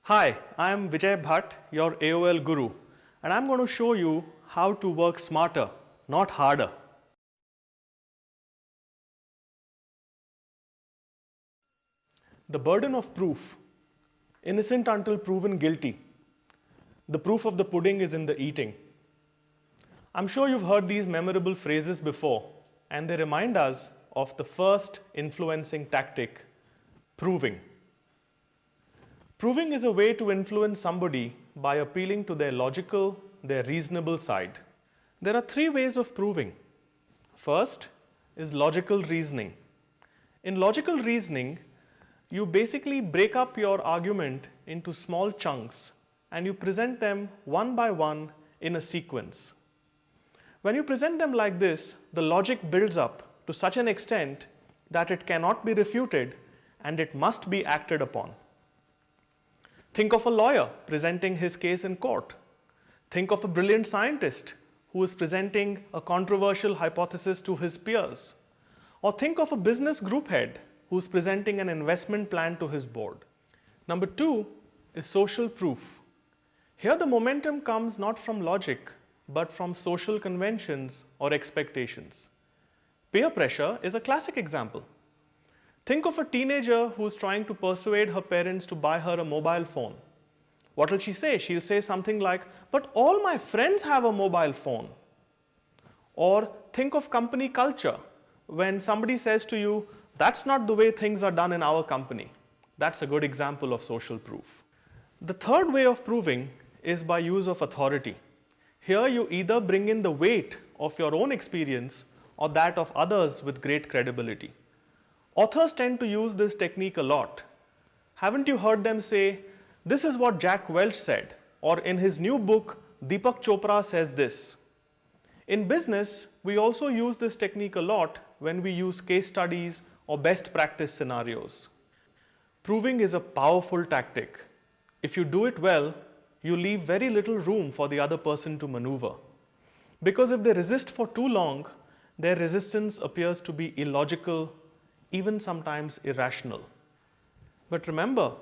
Hi, I am Vijay Bhat, your AOL guru, and I'm going to show you how to work smarter, not harder. The burden of proof. Innocent until proven guilty. The proof of the pudding is in the eating. I'm sure you've heard these memorable phrases before, and they remind us of the first influencing tactic, proving. Proving is a way to influence somebody by appealing to their logical, their reasonable side. There are three ways of proving. First is logical reasoning. In logical reasoning, you basically break up your argument into small chunks and you present them one by one in a sequence. When you present them like this, the logic builds up to such an extent that it cannot be refuted and it must be acted upon. Think of a lawyer presenting his case in court. Think of a brilliant scientist who is presenting a controversial hypothesis to his peers. Or think of a business group head who is presenting an investment plan to his board. Number two is social proof. Here the momentum comes not from logic, but from social conventions or expectations. Peer pressure is a classic example. Think of a teenager who is trying to persuade her parents to buy her a mobile phone. What will she say? She'll say something like, "But all my friends have a mobile phone." Or think of company culture. When somebody says to you, "That's not the way things are done in our company." That's a good example of social proof. The third way of proving is by use of authority. Here you either bring in the weight of your own experience or that of others with great credibility. Authors tend to use this technique a lot. Haven't you heard them say, "This is what Jack Welch said," or in his new book, Deepak Chopra says this. In business, we also use this technique a lot when we use case studies or best practice scenarios. Proving is a powerful tactic. If you do it well, you leave very little room for the other person to maneuver. Because if they resist for too long, their resistance appears to be illogical, even sometimes irrational. But remember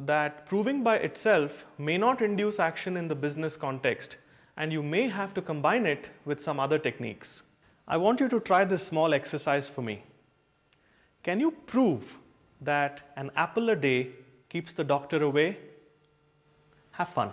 that proving by itself may not induce action in the business context, and you may have to combine it with some other techniques. I want you to try this small exercise for me. Can you prove that an apple a day keeps the doctor away? Have fun.